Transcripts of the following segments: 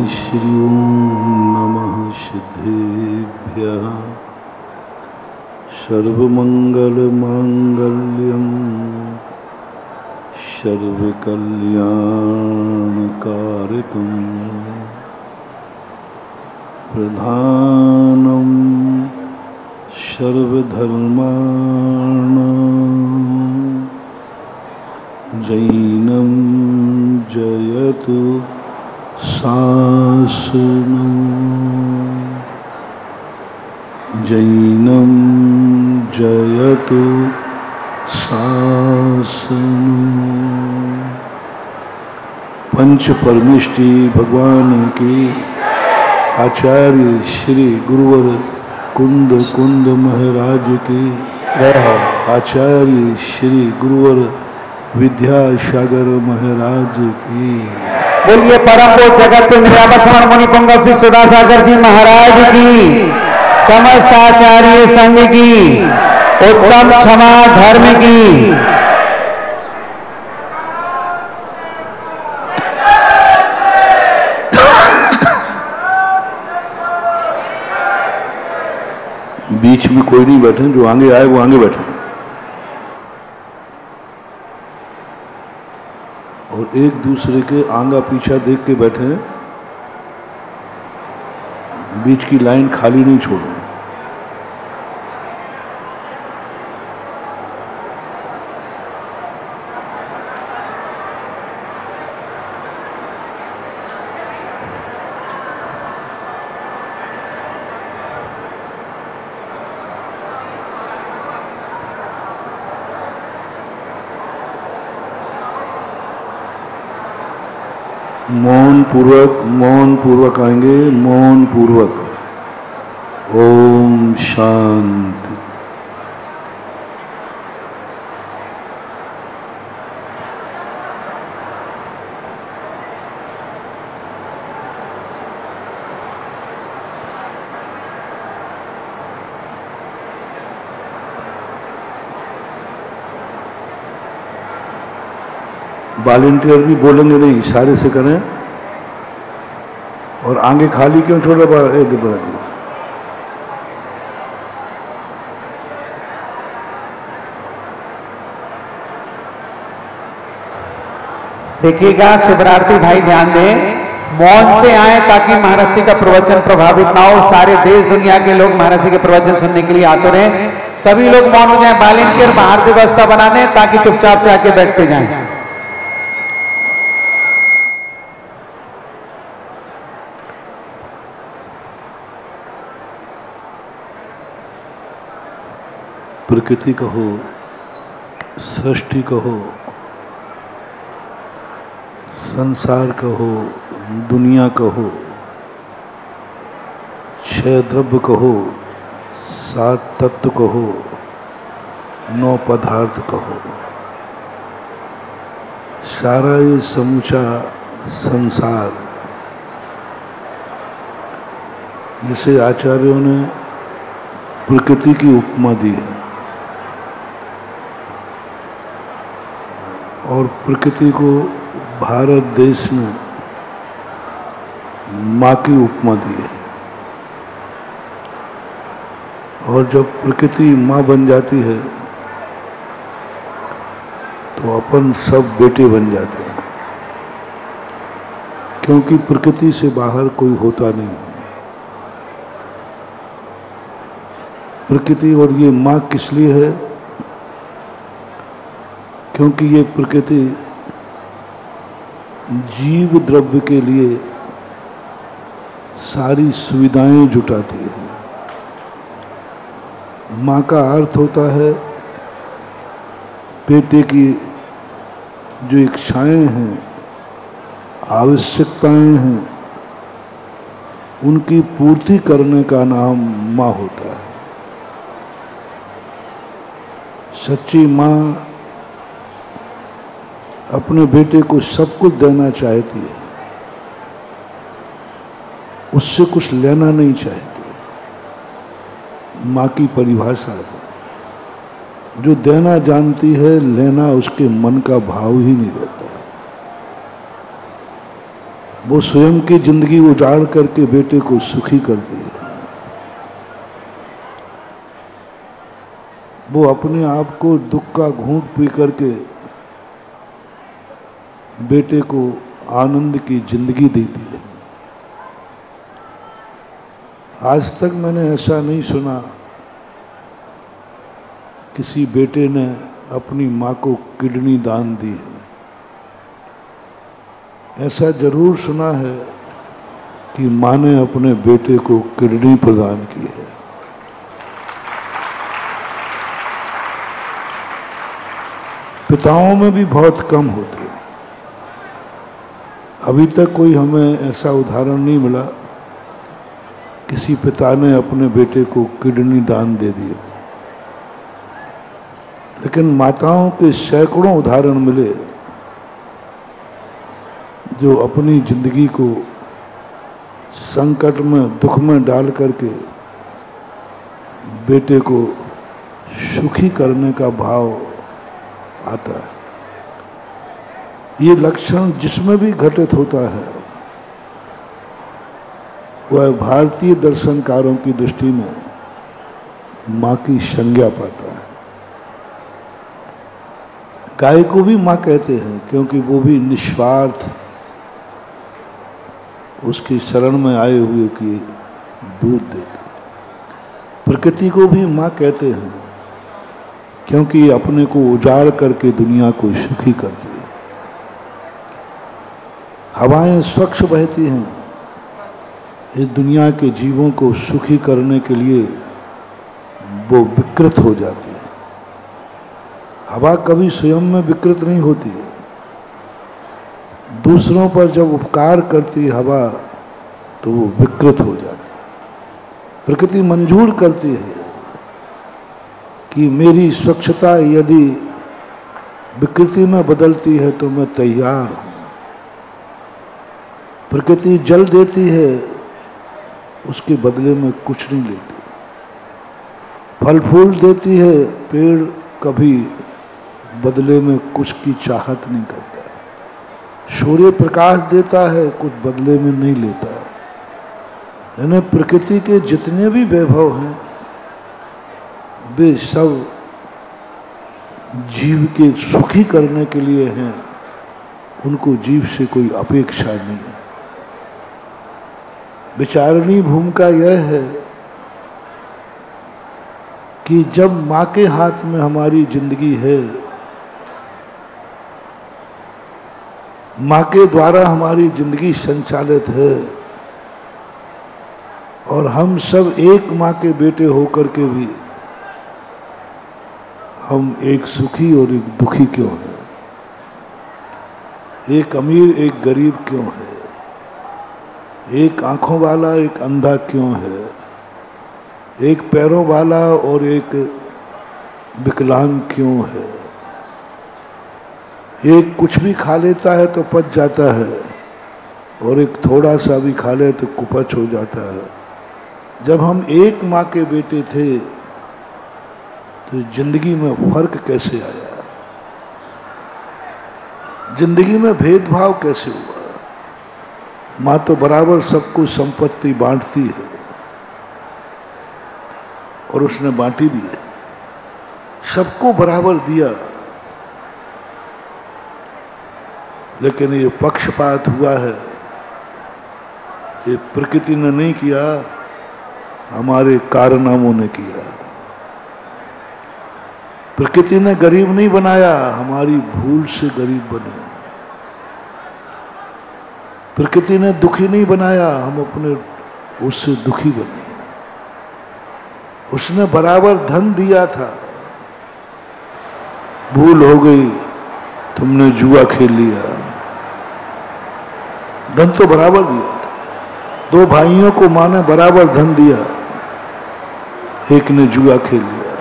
श्री ओम नमः सिद्धेभ्यः सर्वमंगलमांगल्यं सर्वकल्याणकारकं प्रधानं सर्वधर्माणां जैनं जयतु शासनं जैनं जयतु शासनं। पंच परमेष्टि भगवान के आचार्य श्री गुरुवर कुंद कुंद महाराज के आचार्य श्री गुरुवर विद्यासागर महाराज की बोलिए। परम पूज्य जगत निरावत मुनि पुंगव श्री सुधासागर जी महाराज की, समस्त आचार्य संघ की, उत्तम क्षमा धर्म की। बीच में कोई नहीं बैठे, जो आगे आए वो आगे बैठे और एक दूसरे के आंगा पीछा देख के बैठे। बीच की लाइन खाली नहीं छोड़ो। मौन पूर्वक आएंगे, मौन पूर्वक। ओम शांति। वॉलंटियर भी बोलेंगे नहीं, इशारे से करें। और आगे खाली क्यों छोड़ रहा है? देखिएगा शिवरार्थी भाई ध्यान दें, मौन से आए ताकि महर्षि का प्रवचन प्रभावित ना हो। सारे देश दुनिया के लोग महर्षि के प्रवचन सुनने के लिए आते रहे। सभी लोग मौन हो जाए। वॉलंटियर बाहर से व्यवस्था बना दें ताकि चुपचाप से आके बैठते जाएं। प्रकृति कहो, सृष्टि कहो, संसार कहो, दुनिया कहो, छह द्रव्य कहो, सात तत्व कहो, नौ पदार्थ कहो, सारा ये समूचा संसार, जिसे आचार्यों ने प्रकृति की उपमा दी है। और प्रकृति को भारत देश में माँ की उपमा दी है। और जब प्रकृति माँ बन जाती है तो अपन सब बेटे बन जाते हैं, क्योंकि प्रकृति से बाहर कोई होता नहीं। प्रकृति और ये माँ किस लिए है? क्योंकि ये प्रकृति जीव द्रव्य के लिए सारी सुविधाएं जुटाती है। माँ का अर्थ होता है बेटे की जो इच्छाएं हैं, आवश्यकताएं हैं, उनकी पूर्ति करने का नाम माँ होता है। सच्ची माँ अपने बेटे को सब कुछ देना चाहती है, उससे कुछ लेना नहीं चाहती। माँ की परिभाषा है, जो देना जानती है, लेना उसके मन का भाव ही नहीं रहता। वो स्वयं की जिंदगी उजाड़ करके बेटे को सुखी करती है। वो अपने आप को दुख का घूंट पी करके बेटे को आनंद की जिंदगी देती है। आज तक मैंने ऐसा नहीं सुना किसी बेटे ने अपनी माँ को किडनी दान दी है। ऐसा जरूर सुना है कि माँ ने अपने बेटे को किडनी प्रदान की है। पिताओं में भी बहुत कम होते हैं। अभी तक कोई हमें ऐसा उदाहरण नहीं मिला किसी पिता ने अपने बेटे को किडनी दान दे दिया। लेकिन माताओं के सैकड़ों उदाहरण मिले जो अपनी जिंदगी को संकट में, दुख में डाल करके बेटे को सुखी करने का भाव आता है। ये लक्षण जिसमें भी घटित होता है वह भारतीय दर्शनकारों की दृष्टि में माँ की संज्ञा पाता है। गाय को भी माँ कहते हैं क्योंकि वो भी निस्वार्थ उसकी शरण में आए हुए की दूध देती। प्रकृति को भी माँ कहते हैं क्योंकि अपने को उजाड़ करके दुनिया को सुखी करती है। हवाएं स्वच्छ बहती हैं इस दुनिया के जीवों को सुखी करने के लिए वो विकृत हो जाती है। हवा कभी स्वयं में विकृत नहीं होती है। दूसरों पर जब उपकार करती है हवा तो वो विकृत हो जाती है। प्रकृति मंजूर करती है कि मेरी स्वच्छता यदि विकृति में बदलती है तो मैं तैयार हूं। प्रकृति जल देती है, उसके बदले में कुछ नहीं लेती। फल फूल देती है, पेड़ कभी बदले में कुछ की चाहत नहीं करता। सूर्य प्रकाश देता है, कुछ बदले में नहीं लेता। यानी प्रकृति के जितने भी वैभव हैं वे सब जीव के सुखी करने के लिए हैं। उनको जीव से कोई अपेक्षा नहीं है। विचारणीय भूमिका यह है कि जब माँ के हाथ में हमारी जिंदगी है, माँ के द्वारा हमारी जिंदगी संचालित है और हम सब एक माँ के बेटे होकर के भी हम एक सुखी और एक दुखी क्यों हैं? एक अमीर एक गरीब क्यों है? एक आंखों वाला एक अंधा क्यों है? एक पैरों वाला और एक विकलांग क्यों है? एक कुछ भी खा लेता है तो पच जाता है और एक थोड़ा सा भी खा ले तो कुपच हो जाता है। जब हम एक माँ के बेटे थे तो जिंदगी में फर्क कैसे आया? जिंदगी में भेदभाव कैसे हुआ? माँ तो बराबर सबको संपत्ति बांटती है और उसने बांटी भी है, सबको बराबर दिया। लेकिन ये पक्षपात हुआ है, ये प्रकृति ने नहीं किया, हमारे कारनामों ने किया। प्रकृति ने गरीब नहीं बनाया, हमारी भूल से गरीब बने। प्रकृति ने दुखी नहीं बनाया, हम अपने उससे दुखी बने। उसने बराबर धन दिया था, भूल हो गई, तुमने जुआ खेल लिया। धन तो बराबर दिया था। दो भाइयों को माँ ने बराबर धन दिया, एक ने जुआ खेल लिया,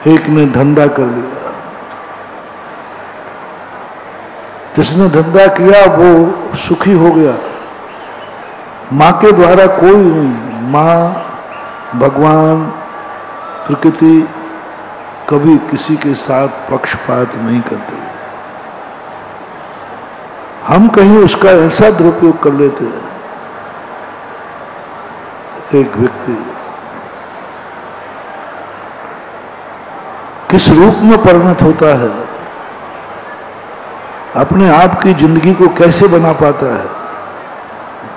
एक ने धंधा कर लिया। जिसने धंधा किया वो सुखी हो गया। माँ के द्वारा कोई नहीं, माँ, भगवान, प्रकृति कभी किसी के साथ पक्षपात नहीं करते। हम कहीं उसका ऐसा दुरुपयोग कर लेते हैं। एक व्यक्ति किस रूप में परिणत होता है, अपने आप की जिंदगी को कैसे बना पाता है।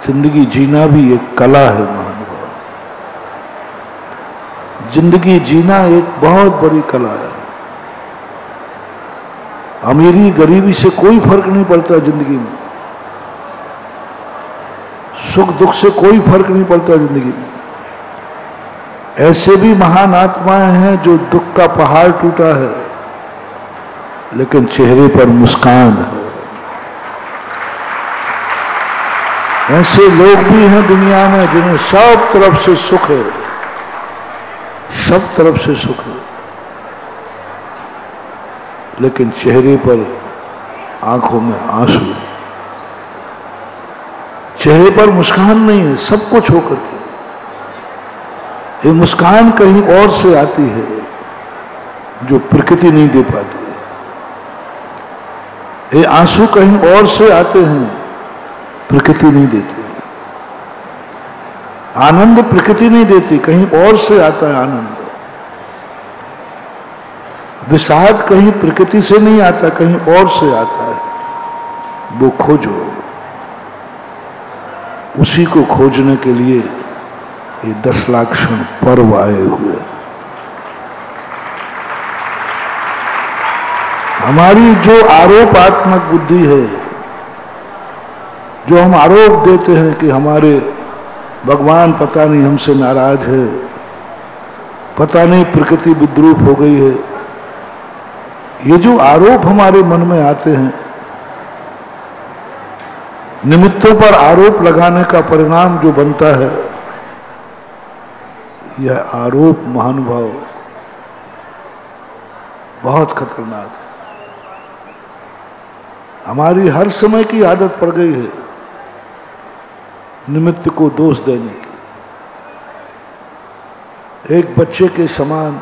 जिंदगी जीना भी एक कला है महानुभाव। जिंदगी जीना एक बहुत बड़ी कला है। अमीरी गरीबी से कोई फर्क नहीं पड़ता जिंदगी में, सुख दुख से कोई फर्क नहीं पड़ता जिंदगी में। ऐसे भी महान आत्माएं हैं जो दुख का पहाड़ टूटा है लेकिन चेहरे पर मुस्कान है। ऐसे लोग भी हैं दुनिया में जिन्हें सब तरफ से सुख है, सब तरफ से सुख है, लेकिन चेहरे पर आंखों में आंसू, चेहरे पर मुस्कान नहीं है सब कुछ होकर के। ये मुस्कान कहीं और से आती है जो प्रकृति नहीं दे पाती। ये आंसू कहीं और से आते हैं, प्रकृति नहीं देती। आनंद प्रकृति नहीं देती, कहीं और से आता है आनंद। विषाद कहीं प्रकृति से नहीं आता, कहीं और से आता है। वो खोजो, उसी को खोजने के लिए ये 10 लाख क्षण पर्व आए हुए। हमारी जो आरोपात्मक बुद्धि है, जो हम आरोप देते हैं कि हमारे भगवान पता नहीं हमसे नाराज है, पता नहीं प्रकृति विद्रूप हो गई है, ये जो आरोप हमारे मन में आते हैं, निमित्तों पर आरोप लगाने का परिणाम जो बनता है, यह आरोप महानुभाव बहुत खतरनाक है। हमारी हर समय की आदत पड़ गई है निमित्त को दोष देने की। एक बच्चे के समान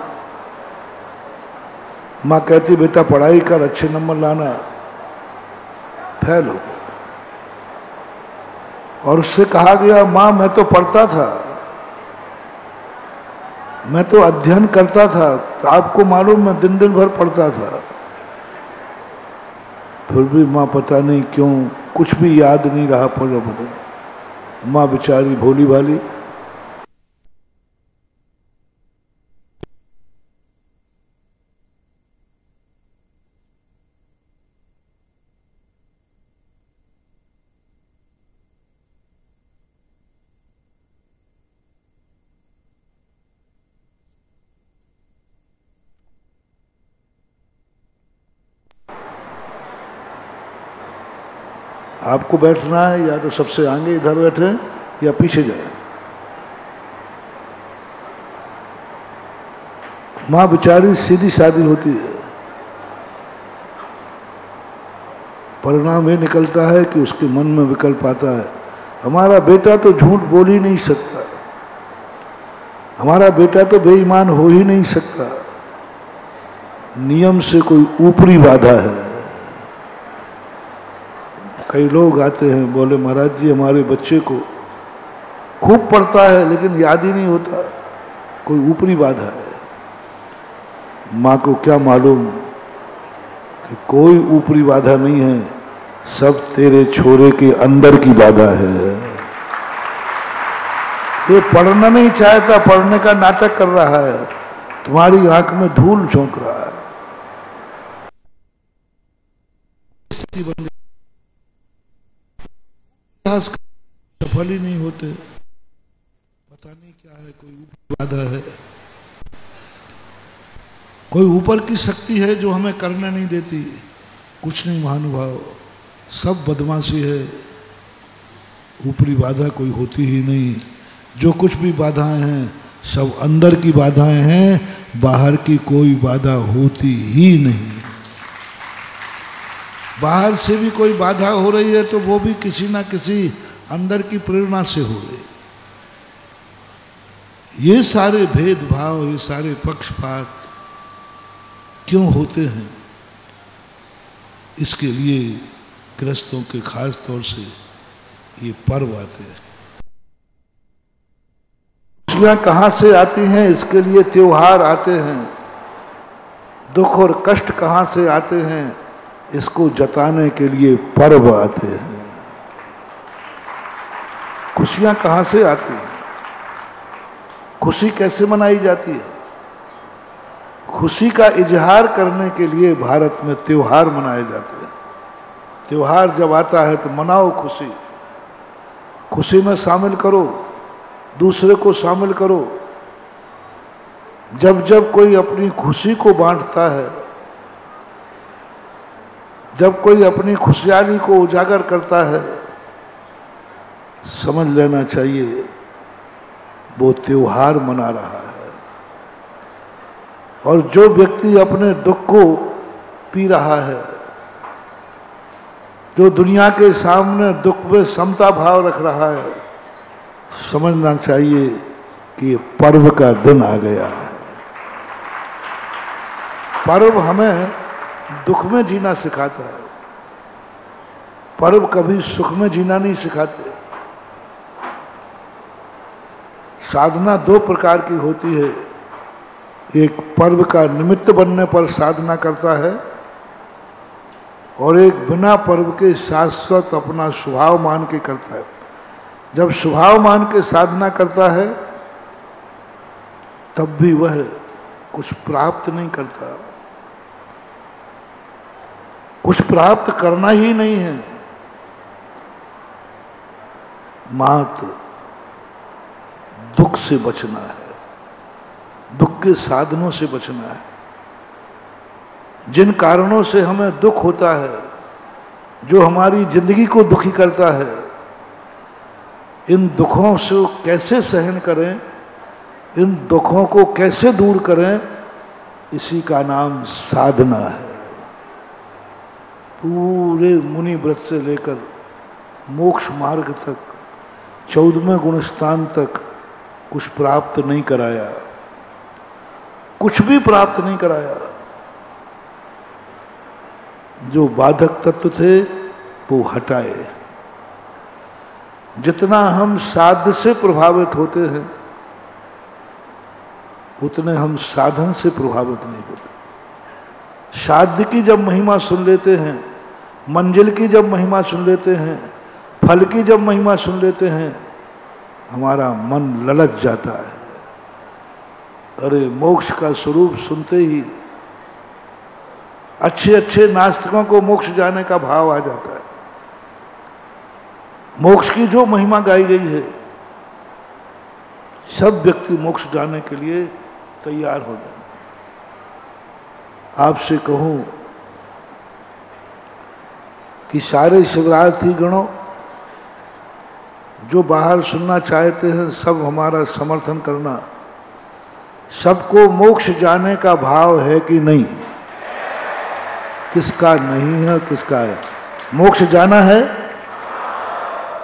माँ कहती बेटा पढ़ाई कर, अच्छे नंबर लाना, फेल हो गया। और उससे कहा गया माँ मैं तो पढ़ता था, मैं तो अध्ययन करता था, तो आपको मालूम मैं दिन दिन भर पढ़ता था। फिर भी माँ पता नहीं क्यों कुछ भी याद नहीं रहा पूरा बदन। माँ बेचारी भोली भाली, आपको बैठना है या तो सबसे आगे इधर बैठे या पीछे जाए। माँ बेचारी सीधी सादी होती है, परिणाम ये निकलता है कि उसके मन में विकल्प आता है, हमारा बेटा तो झूठ बोल ही नहीं सकता, हमारा बेटा तो बेईमान हो ही नहीं सकता, नियम से कोई ऊपरी बाधा है। कई लोग आते हैं, बोले महाराज जी हमारे बच्चे को खूब पढ़ता है लेकिन याद ही नहीं होता, कोई ऊपरी बाधा है। माँ को क्या मालूम कि कोई ऊपरी बाधा नहीं है, सब तेरे छोरे के अंदर की बाधा है। ये पढ़ना नहीं चाहता, पढ़ने का नाटक कर रहा है, तुम्हारी आंख में धूल झोंक रहा है। सफल ही नहीं होते, पता नहीं क्या है, कोई ऊपरी बाधा है, कोई ऊपर की शक्ति है जो हमें करने नहीं देती। कुछ नहीं महानुभाव, सब बदमाशी है, ऊपरी बाधा कोई होती ही नहीं। जो कुछ भी बाधाएं हैं सब अंदर की बाधाएं हैं, बाहर की कोई बाधा होती ही नहीं। बाहर से भी कोई बाधा हो रही है तो वो भी किसी ना किसी अंदर की प्रेरणा से हो रही। ये सारे भेदभाव, ये सारे पक्षपात क्यों होते हैं? इसके लिए गृहस्थों के खास तौर से ये पर्व आते हैं। खुशियाँ कहाँ से आती हैं, इसके लिए त्योहार आते हैं। दुख और कष्ट कहाँ से आते हैं, इसको जताने के लिए पर्व आते हैं। खुशियाँ कहाँ से आती हैं, खुशी कैसे मनाई जाती है? खुशी का इजहार करने के लिए भारत में त्योहार मनाए जाते हैं। त्योहार जब आता है तो मनाओ खुशी, खुशी में शामिल करो, दूसरे को शामिल करो। जब जब कोई अपनी खुशी को बांटता है, जब कोई अपनी खुशहाली को उजागर करता है, समझ लेना चाहिए वो त्योहार मना रहा है। और जो व्यक्ति अपने दुख को पी रहा है, जो दुनिया के सामने दुख में समता भाव रख रहा है, समझना चाहिए कि ये पर्व का दिन आ गया है। पर्व हमें दुख में जीना सिखाता है, पर्व कभी सुख में जीना नहीं सिखाते। साधना दो प्रकार की होती है, एक पर्व का निमित्त बनने पर साधना करता है और एक बिना पर्व के शाश्वत अपना स्वभाव मान के करता है। जब स्वभाव मान के साधना करता है तब भी वह कुछ प्राप्त नहीं करता, कुछ प्राप्त करना ही नहीं है, मात्र दुख से बचना है, दुख के साधनों से बचना है। जिन कारणों से हमें दुख होता है, जो हमारी जिंदगी को दुखी करता है, इन दुखों से कैसे सहन करें, इन दुखों को कैसे दूर करें, इसी का नाम साधना है। पूरे मुनि व्रत से लेकर मोक्ष मार्ग तक, 14वें गुणस्थान तक कुछ प्राप्त नहीं कराया, कुछ भी प्राप्त नहीं कराया। जो बाधक तत्व थे वो हटाए। जितना हम साध्य से प्रभावित होते हैं, उतने हम साधन से प्रभावित नहीं होते। साध्य की जब महिमा सुन लेते हैं, मंजिल की जब महिमा सुन लेते हैं, फल की जब महिमा सुन लेते हैं, हमारा मन ललच जाता है। अरे मोक्ष का स्वरूप सुनते ही अच्छे अच्छे नास्तिकों को मोक्ष जाने का भाव आ जाता है। मोक्ष की जो महिमा गाई गई है, सब व्यक्ति मोक्ष जाने के लिए तैयार हो जाए। आपसे कहूं कि सारे शिवरार्थी गणों जो बाहर सुनना चाहते हैं, सब हमारा समर्थन करना। सबको मोक्ष जाने का भाव है कि नहीं? किसका नहीं है, किसका है? मोक्ष जाना है?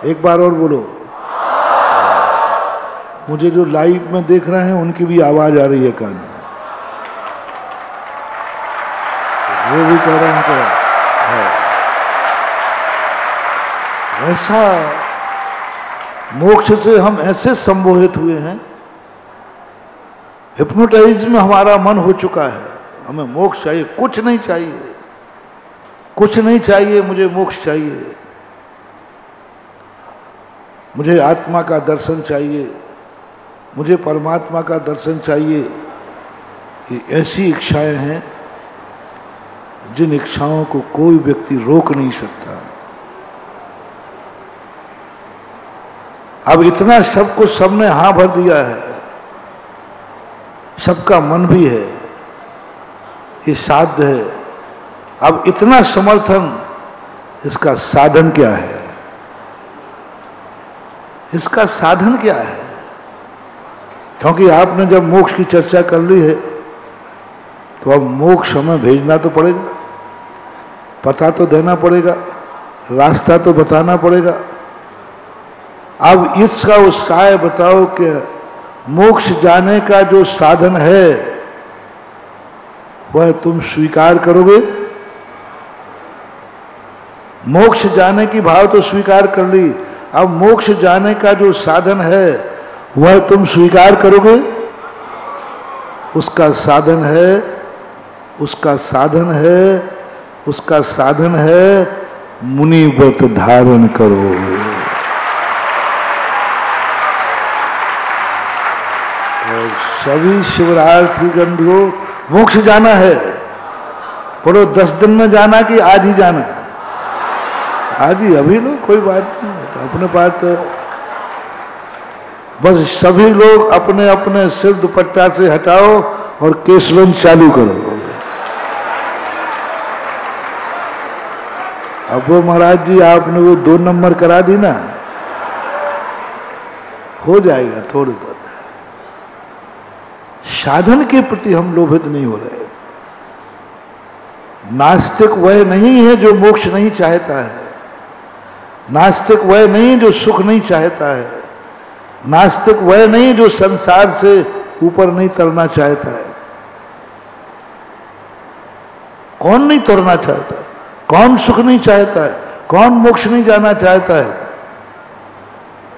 एक बार और बोलो। मुझे जो लाइव में देख रहे हैं उनकी भी आवाज आ रही है कान में, वो भी कह रहे हैं कि ऐसा मोक्ष से हम ऐसे संबोधित हुए हैं, हिप्नोटाइज में हमारा मन हो चुका है। हमें मोक्ष चाहिए, कुछ नहीं चाहिए, कुछ नहीं चाहिए, मुझे मोक्ष चाहिए, मुझे आत्मा का दर्शन चाहिए, मुझे परमात्मा का दर्शन चाहिए। ये ऐसी इच्छाएं हैं जिन इच्छाओं को कोई व्यक्ति रोक नहीं सकता। अब इतना सब कुछ सबने हाँ भर दिया है, सबका मन भी है, ये साध्य है। अब इतना समर्थन, इसका साधन क्या है? इसका साधन क्या है? क्योंकि आपने जब मोक्ष की चर्चा कर ली है तो अब मोक्ष हमें भेजना तो पड़ेगा, पता तो देना पड़ेगा, रास्ता तो बताना पड़ेगा। अब इसका उत्साह बताओ कि मोक्ष जाने का जो साधन है वह तुम स्वीकार करोगे? मोक्ष जाने की भाव तो स्वीकार कर ली, अब मोक्ष जाने का जो साधन है वह तुम स्वीकार करोगे? उसका साधन है, उसका साधन है, उसका साधन है मुनि व्रत धारण करो। और सभी शिवरार्थी गंधो मोक्ष जाना है, बोलो 10 दिन में जाना कि आज ही जाना? आज ही, अभी लो, कोई बात नहीं है। तो अपने बात बस सभी लोग अपने अपने सिर दुपट्टा से हटाओ और केसवन चालू करो। अब वो महाराज जी आपने वो 2 नंबर करा दी ना, हो जाएगा थोड़ी बहुत। साधन के प्रति हम लोभित नहीं हो रहे। नास्तिक वह नहीं है जो मोक्ष नहीं चाहता है, नास्तिक वह नहीं जो सुख नहीं चाहता है, नास्तिक वह नहीं जो संसार से ऊपर नहीं तरना चाहता है। कौन नहीं तरना चाहता? कौन सुख नहीं चाहता है? कौन मोक्ष नहीं जाना चाहता है?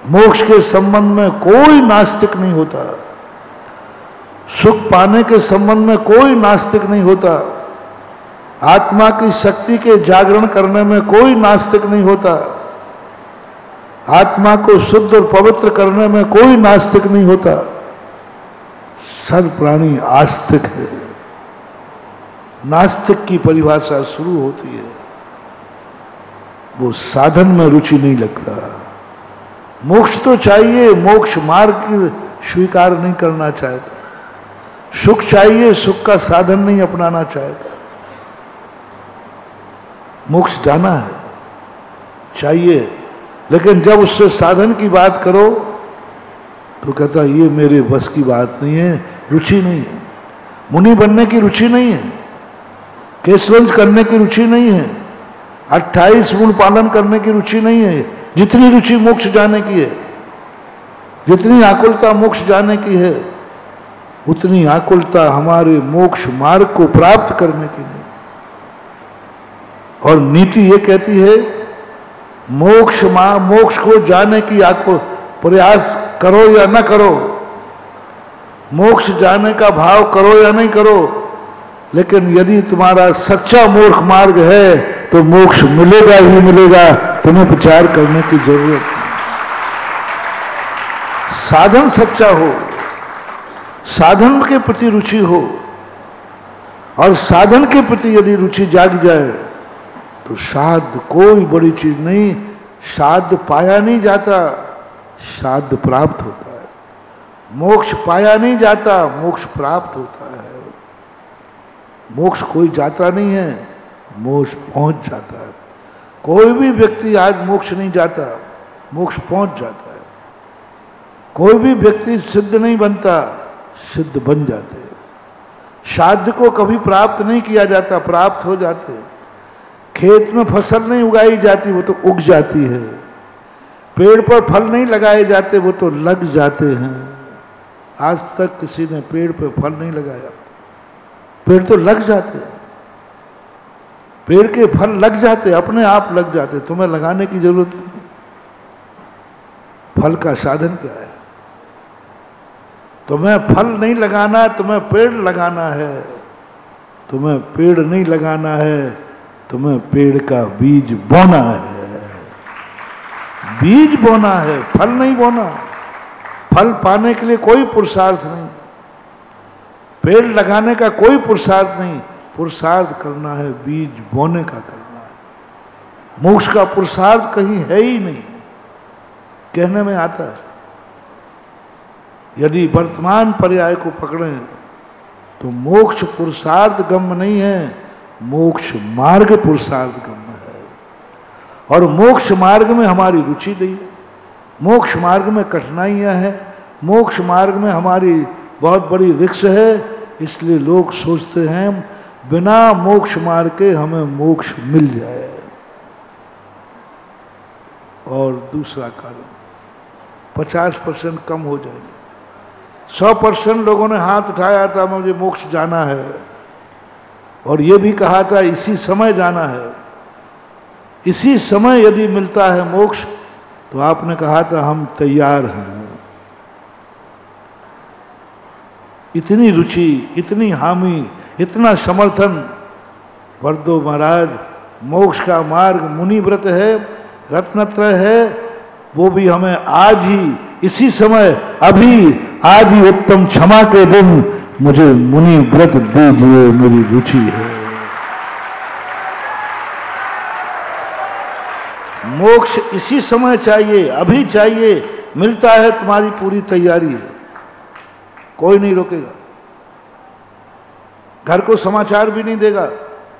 मोक्ष के संबंध में कोई नास्तिक नहीं होता, सुख पाने के संबंध में कोई नास्तिक नहीं होता, आत्मा की शक्ति के जागरण करने में कोई नास्तिक नहीं होता, आत्मा को शुद्ध और पवित्र करने में कोई नास्तिक नहीं होता। सर्व प्राणी आस्तिक है। नास्तिक की परिभाषा शुरू होती है, वो साधन में रुचि नहीं लगता। मोक्ष तो चाहिए, मोक्ष मार्ग की स्वीकार नहीं करना चाहता। सुख चाहिए, सुख का साधन नहीं अपनाना चाहता। मोक्ष जाना है, चाहिए, लेकिन जब उससे साधन की बात करो तो कहता ये मेरे बस की बात नहीं है, रुचि नहीं है। मुनि बनने की रुचि नहीं है, केशवंश करने की रुचि नहीं है, 28 गुण पालन करने की रुचि नहीं है। जितनी रुचि मोक्ष जाने की है, जितनी आकुलता मोक्ष जाने की है, उतनी आकुलता हमारे मोक्ष मार्ग को प्राप्त करने की नहीं। और नीति ये कहती है मोक्ष को जाने की प्रयास करो या न करो, मोक्ष जाने का भाव करो या नहीं करो, लेकिन यदि तुम्हारा सच्चा मोक्ष मार्ग है तो मोक्ष मिलेगा ही मिलेगा, तुम्हें विचार करने की जरूरत नहीं। साधन सच्चा हो, साधन के प्रति रुचि हो, और साधन के प्रति यदि रुचि जाग जाए तो साध कोई बड़ी चीज नहीं। साध पाया नहीं जाता, साध प्राप्त होता है। मोक्ष पाया नहीं जाता, मोक्ष प्राप्त होता है। मोक्ष कोई जाता नहीं है, मोक्ष पहुंच जाता है। कोई भी व्यक्ति आज मोक्ष नहीं जाता, मोक्ष पहुंच जाता है। कोई भी व्यक्ति सिद्ध नहीं बनता, सिद्ध बन जाते हैं। साध्य को कभी प्राप्त नहीं किया जाता, प्राप्त हो जाते हैं। खेत में फसल नहीं उगाई जाती, वो तो उग जाती है। पेड़ पर फल नहीं लगाए जाते, वो तो लग जाते हैं। आज तक किसी ने पेड़ पर फल नहीं लगाया, पेड़ तो लग जाते हैं। पेड़ के फल लग जाते, अपने आप लग जाते, तुम्हें लगाने की जरूरत नहीं। फल का साधन क्या है? तुम्हें फल नहीं लगाना, तुम्हें पेड़ लगाना है। तुम्हें पेड़ नहीं लगाना है, तुम्हें पेड़ का बीज बोना है। बीज बोना है, फल नहीं बोना। फल पाने के लिए कोई पुरुषार्थ नहीं, पेड़ लगाने का कोई पुरुषार्थ नहीं। पुरुषार्थ करना है बीज बोने का करना है। मोक्ष का पुरुषार्थ कहीं है ही नहीं, कहने में आता है। यदि वर्तमान पर्याय को पकड़ें तो मोक्ष पुरुषार्थ गम्य नहीं है, मोक्ष मार्ग पुरुषार्थ गम्य है। और मोक्ष मार्ग में हमारी रुचि नहीं है, मोक्ष मार्ग में कठिनाइयां हैं, मोक्ष मार्ग में हमारी बहुत बड़ी रिक्स है। इसलिए लोग सोचते हैं बिना मोक्ष मार्ग के हमें मोक्ष मिल जाए। और दूसरा कारण 50% कम हो जाएगा। 100% लोगों ने हाथ उठाया था मुझे मोक्ष जाना है, और ये भी कहा था इसी समय जाना है। इसी समय यदि मिलता है मोक्ष तो आपने कहा था हम तैयार हैं। इतनी रुचि, इतनी हामी, इतना समर्थन भर दो महाराज। मोक्ष का मार्ग मुनि व्रत है, रत्नत्रय है, वो भी हमें आज ही, इसी समय, अभी, आज ही उत्तम क्षमा के दिन मुझे मुनि व्रत दीजिए, मेरी रुचि है। मोक्ष इसी समय चाहिए, अभी चाहिए, मिलता है, तुम्हारी पूरी तैयारी है, कोई नहीं रोकेगा। घर को समाचार भी नहीं देगा,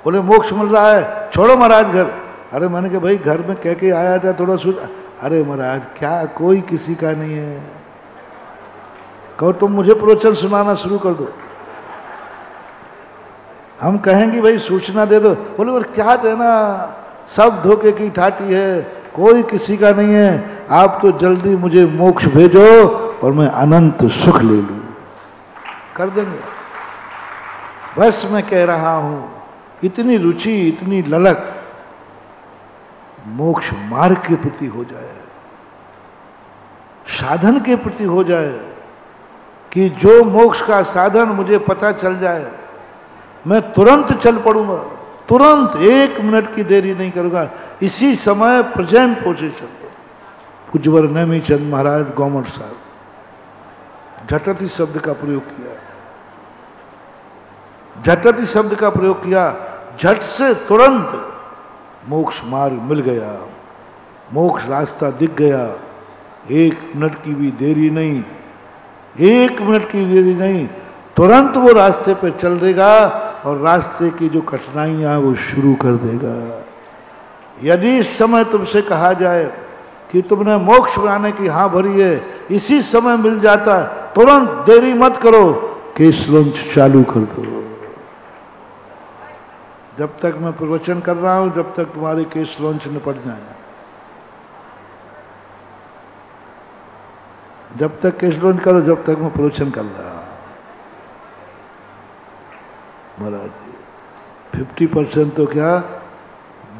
बोले मोक्ष मिल रहा है, छोड़ो महाराज घर। अरे मैंने कहा भाई घर में कह के आया था, थोड़ा सोच। अरे महाराज क्या, कोई किसी का नहीं है, कहो तुम मुझे प्रवचन सुनाना शुरू कर दो, हम कहेंगे भाई सूचना दे दो। बोले और क्या देना, सब धोखे की ठाटी है, कोई किसी का नहीं है, आप तो जल्दी मुझे मोक्ष भेजो और मैं अनंत सुख ले लूं, कर देंगे। बस मैं कह रहा हूं, इतनी रुचि, इतनी ललक मोक्ष मार्ग के प्रति हो जाए, साधन के प्रति हो जाए, कि जो मोक्ष का साधन मुझे पता चल जाए, मैं तुरंत चल पड़ूंगा, तुरंत, 1 मिनट की देरी नहीं करूंगा, इसी समय प्रेजेंट पोजीशन। पूज्यवर नेमीचंद महाराज गौमट साहब झटति शब्द का प्रयोग किया, झटति शब्द का प्रयोग किया, झट से तुरंत मोक्ष मार्ग मिल गया, मोक्ष रास्ता दिख गया, 1 मिनट की भी देरी नहीं, 1 मिनट की देरी नहीं, तुरंत वो रास्ते पे चल देगा और रास्ते की जो कठिनाइयां वो शुरू कर देगा। यदि इस समय तुमसे कहा जाए कि तुमने मोक्ष पाने की हाँ भरी है, इसी समय मिल जाता, तुरंत देरी मत करो, केस लॉन्च चालू कर दो। जब तक मैं प्रवचन कर रहा हूं, जब तक तुम्हारे केस लॉन्च निपट जाए, जब तक केस लॉन्च करो, जब तक मैं प्रवचन कर रहा हूं। महाराज 50% तो क्या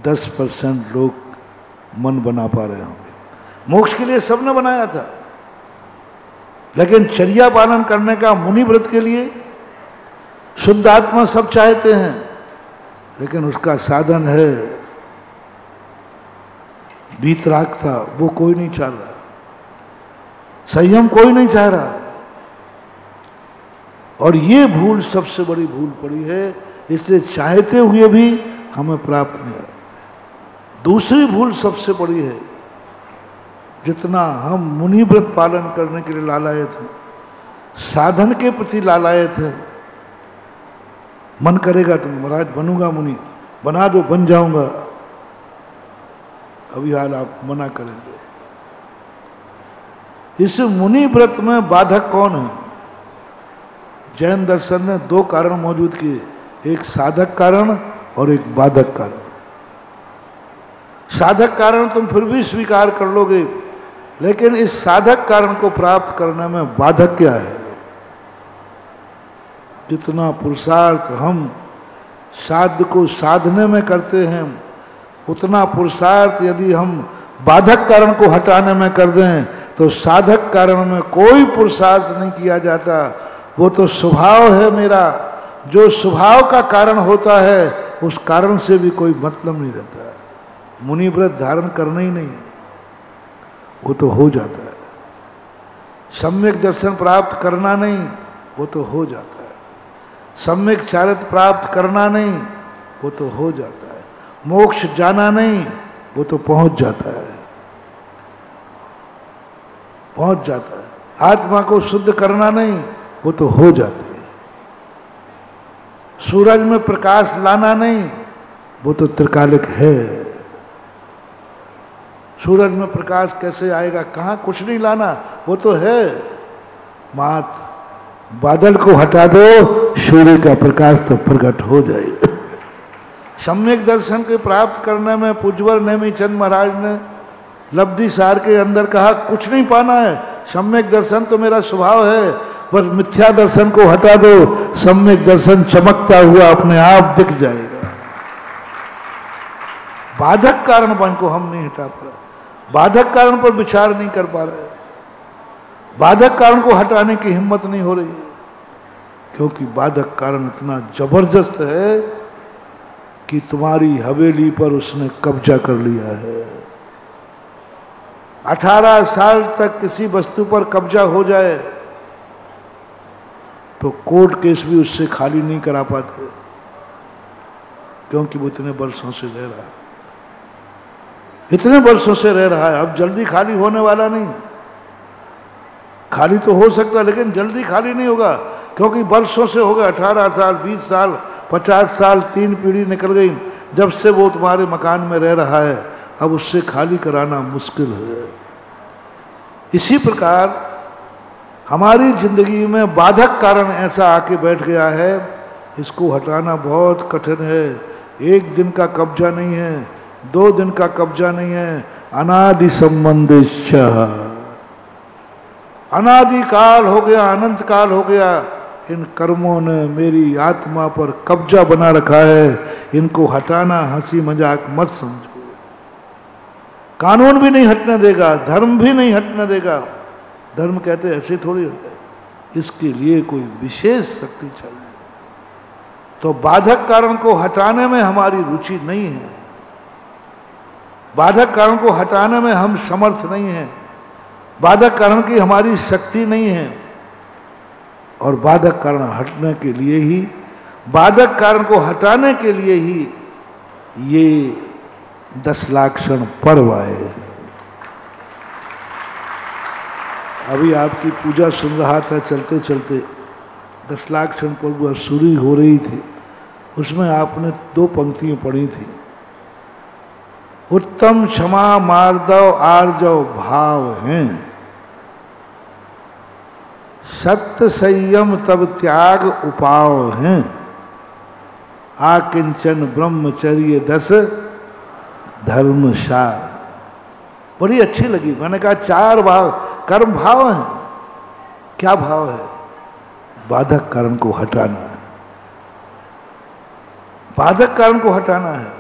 10% लोग मन बना पा रहे होंगे। मोक्ष के लिए सबने बनाया था, लेकिन चर्या पालन करने का, मुनि व्रत के लिए शुद्ध आत्मा सब चाहते हैं, लेकिन उसका साधन है वीतरागता, वो कोई नहीं चाह रहा, संयम कोई नहीं चाह रहा। और ये भूल सबसे बड़ी भूल पड़ी है, इसलिए चाहते हुए भी हमें प्राप्त नहीं है। दूसरी भूल सबसे बड़ी है, जितना हम मुनि व्रत पालन करने के लिए लालायत हैं, साधन के प्रति लालायत हैं, मन करेगा तो महाराज बनूंगा मुनि, बना दो, बन जाऊंगा, अभी हाल आप मना करेंगे। इस मुनि व्रत में बाधक कौन है? जैन दर्शन ने 2 कारण मौजूद किए, एक साधक कारण और एक बाधक कारण। साधक कारण तुम फिर भी स्वीकार कर लोगे, लेकिन इस साधक कारण को प्राप्त करने में बाधक क्या है? जितना पुरुषार्थ हम साध को साधने में करते हैं, उतना पुरुषार्थ यदि हम बाधक कारण को हटाने में कर दें तो साधक कारण में कोई पुरुषार्थ नहीं किया जाता। वो तो स्वभाव है मेरा, जो स्वभाव का कारण होता है उस कारण से भी कोई मतलब नहीं रहता है। मुनि व्रत धारण करना ही नहीं, वो तो हो जाता है। सम्यक दर्शन प्राप्त करना नहीं, वो तो हो जाता है। सम्यक चारित्र प्राप्त करना नहीं, वो तो हो जाता है। मोक्ष जाना नहीं, वो तो पहुंच जाता है, पहुंच जाता है। आत्मा को शुद्ध करना नहीं, वो तो हो जाती है। सूरज में प्रकाश लाना नहीं, वो तो त्रिकालिक है। सूरज में प्रकाश कैसे आएगा? कहाँ? कुछ नहीं लाना, वो तो है। मात बादल को हटा दो, सूर्य का प्रकाश तो प्रकट हो जाएगा। सम्यक दर्शन के प्राप्त करने में पूज्यवर नेमीचंद महाराज ने लब्धि सार के अंदर कहा कुछ नहीं पाना है, सम्यक दर्शन तो मेरा स्वभाव है, पर मिथ्या दर्शन को हटा दो, सम्यक दर्शन चमकता हुआ अपने आप दिख जाएगा। बाधक कारण बन को हम नहीं हटा पा रहे, बाधक कारण पर विचार नहीं कर पा रहे, बाधक कारण को हटाने की हिम्मत नहीं हो रही है, क्योंकि बाधक कारण इतना जबरदस्त है कि तुम्हारी हवेली पर उसने कब्जा कर लिया है। 18 साल तक किसी वस्तु पर कब्जा हो जाए तो कोर्ट केस भी उससे खाली नहीं करा पाते, क्योंकि वो इतने वर्षों से रह रहा है, इतने वर्षों से रह रहा है। अब जल्दी खाली होने वाला नहीं, खाली तो हो सकता है लेकिन जल्दी खाली नहीं होगा, क्योंकि वर्षों से हो गए, 18 साल, 20 साल, 50 साल, 3 पीढ़ी निकल गई जब से वो तुम्हारे मकान में रह रहा है। अब उससे खाली कराना मुश्किल है। इसी प्रकार हमारी जिंदगी में बाधक कारण ऐसा आके बैठ गया है, इसको हटाना बहुत कठिन है। 1 दिन का कब्जा नहीं है, 2 दिन का कब्जा नहीं है, अनादि संबंधित, अनादि काल हो गया, अनंत काल हो गया। इन कर्मों ने मेरी आत्मा पर कब्जा बना रखा है, इनको हटाना हंसी मजाक मत समझो। कानून भी नहीं हटने देगा, धर्म भी नहीं हटने देगा। धर्म कहते ऐसे थोड़ी होता है, इसके लिए कोई विशेष शक्ति चाहिए। तो बाधक कारण को हटाने में हमारी रुचि नहीं है, बाधक कारण को हटाने में हम समर्थ नहीं हैं, बाधक कारण की हमारी शक्ति नहीं है। और बाधक कारण हटने के लिए ही, बाधक कारण को हटाने के लिए ही ये 10 लाक्षण पर्व आए हैं। अभी आपकी पूजा सुन रहा था, चलते चलते 10 लाक्षण पर्व शुरू हो रही थी, उसमें आपने 2 पंक्तियां पढ़ी थी। उत्तम क्षमा मार्दव आर्जव भाव हैं, सत्य संयम तब त्याग उपाव हैं, आकिंचन ब्रह्मचर्य 10 धर्मसार। बड़ी अच्छी लगी। मैंने कहा 4 भाव, कर्म भाव हैं। क्या भाव है? बाधक कारण को हटाना है, बाधक कारण को हटाना है।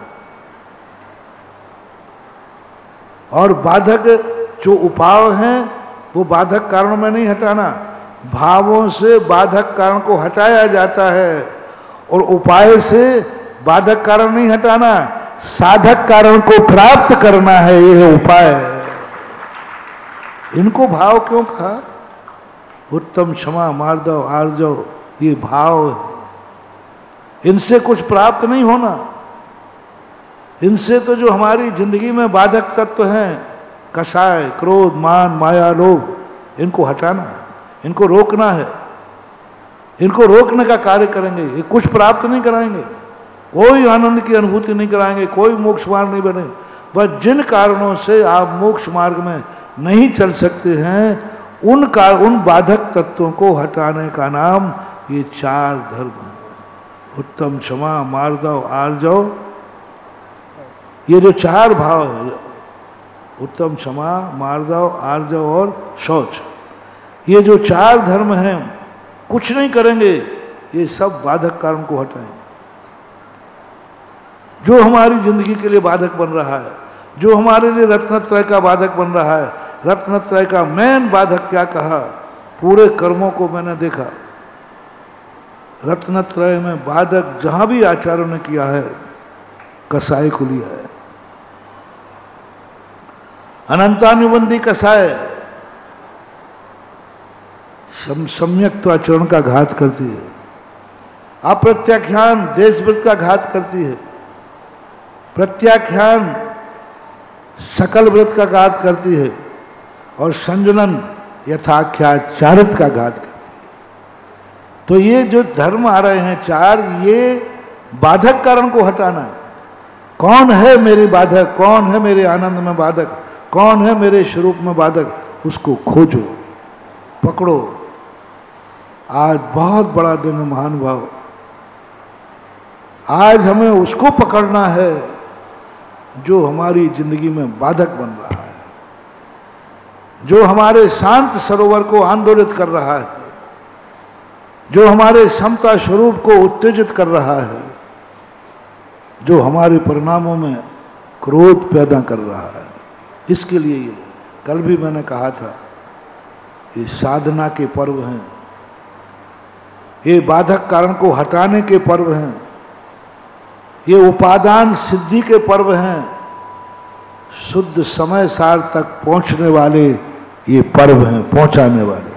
और बाधक जो उपाय हैं वो बाधक कारणों में नहीं हटाना, भावों से बाधक कारण को हटाया जाता है। और उपाय से बाधक कारण नहीं हटाना, साधक कारण को प्राप्त करना है, यह उपाय है। इनको भाव क्यों कहा? उत्तम क्षमा मार्दव आर्जव, ये भाव है। इनसे कुछ प्राप्त नहीं होना, इनसे तो जो हमारी जिंदगी में बाधक तत्व हैं, कषाय, क्रोध, मान, माया, लोभ, इनको हटाना है, इनको रोकना है। इनको रोकने का कार्य करेंगे, ये कुछ प्राप्त नहीं कराएंगे, कोई आनंद की अनुभूति नहीं कराएंगे, कोई मोक्ष मार्ग नहीं बने। बस जिन कारणों से आप मोक्ष मार्ग में नहीं चल सकते हैं, उन बाधक तत्वों को हटाने का नाम ये 4 धर्म है। उत्तम क्षमा मार्दव आर्जव, ये जो 4 भाव है, उत्तम क्षमा मार्दव आर्जव और शौच, ये जो 4 धर्म हैं, कुछ नहीं करेंगे, ये सब बाधक कारण को हटाएंगे। जो हमारी जिंदगी के लिए बाधक बन रहा है, जो हमारे लिए रत्नत्रय का बाधक बन रहा है, रत्नत्रय का मेन बाधक क्या कहा? पूरे कर्मों को मैंने देखा, रत्नत्रय में बाधक जहां भी आचार्यों ने किया है, कसाय को लिया है। अनंतानुबंधी कसाय सम्यक आचरण का घात करती है, अप्रत्याख्यान देशव्रत का घात करती है, प्रत्याख्यान सकल व्रत का घात करती है, और संजनन यथाख्याचारित का घात करती है। तो ये जो धर्म आ रहे हैं 4, ये बाधक कारण को हटाना है। कौन है मेरी बाधक, कौन है मेरे आनंद में बाधक, कौन है मेरे स्वरूप में बाधक, उसको खोजो, पकड़ो। आज बहुत बड़ा दिन है महानुभाव, आज हमें उसको पकड़ना है जो हमारी जिंदगी में बाधक बन रहा है, जो हमारे शांत सरोवर को आंदोलित कर रहा है, जो हमारे समता स्वरूप को उत्तेजित कर रहा है, जो हमारे परिणामों में क्रोध पैदा कर रहा है। इसके लिए ये कल भी मैंने कहा था, ये साधना के पर्व हैं, ये बाधक कारण को हटाने के पर्व हैं, ये उपादान सिद्धि के पर्व हैं, शुद्ध समय सार तक पहुंचने वाले ये पर्व हैं, पहुंचाने वाले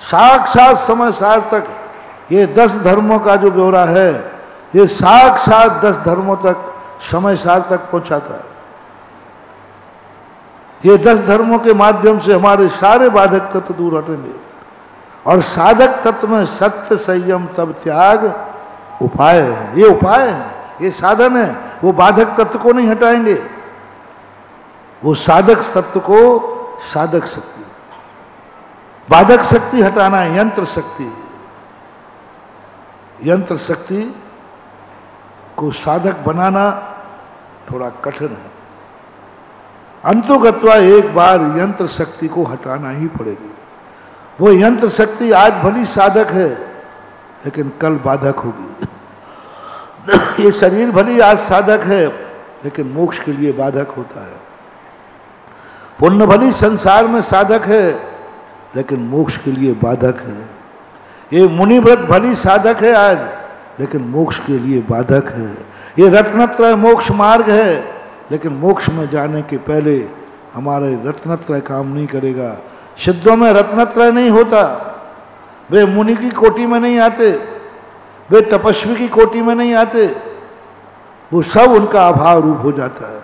साक्षात समय सार तक। ये 10 धर्मों का जो ब्यौरा है, ये साक्षात 10 धर्मों तक समय सार तक पहुंचाता है। ये 10 धर्मों के माध्यम से हमारे सारे बाधक तत्व दूर हटेंगे। और साधक तत्व में सत्य, संयम, तप, त्याग उपाय है। ये उपाय है, ये साधन है। वो बाधक तत्व को नहीं हटाएंगे, वो साधक तत्व को साधक शक्ति, बाधक शक्ति हटाना है, यंत्र शक्ति। यंत्र शक्ति को साधक बनाना थोड़ा कठिन है। अंतोगत्वा एक बार यंत्र शक्ति को हटाना ही पड़ेगी। वो यंत्र शक्ति आज भली साधक है, लेकिन कल बाधक होगी। ये शरीर भली आज साधक है, लेकिन मोक्ष के लिए बाधक होता है। पुण्य भली संसार में साधक है, लेकिन मोक्ष के लिए बाधक है। ये मुनिव्रत भली साधक है आज, लेकिन मोक्ष के लिए बाधक है। ये रत्नत्रय मोक्ष मार्ग है, लेकिन मोक्ष में जाने के पहले हमारे रत्नत्रय काम नहीं करेगा। सिद्धों में रत्नत्रय नहीं होता। वे मुनि की कोटि में नहीं आते, वे तपस्वी की कोटि में नहीं आते, वो सब उनका अभाव रूप हो जाता है।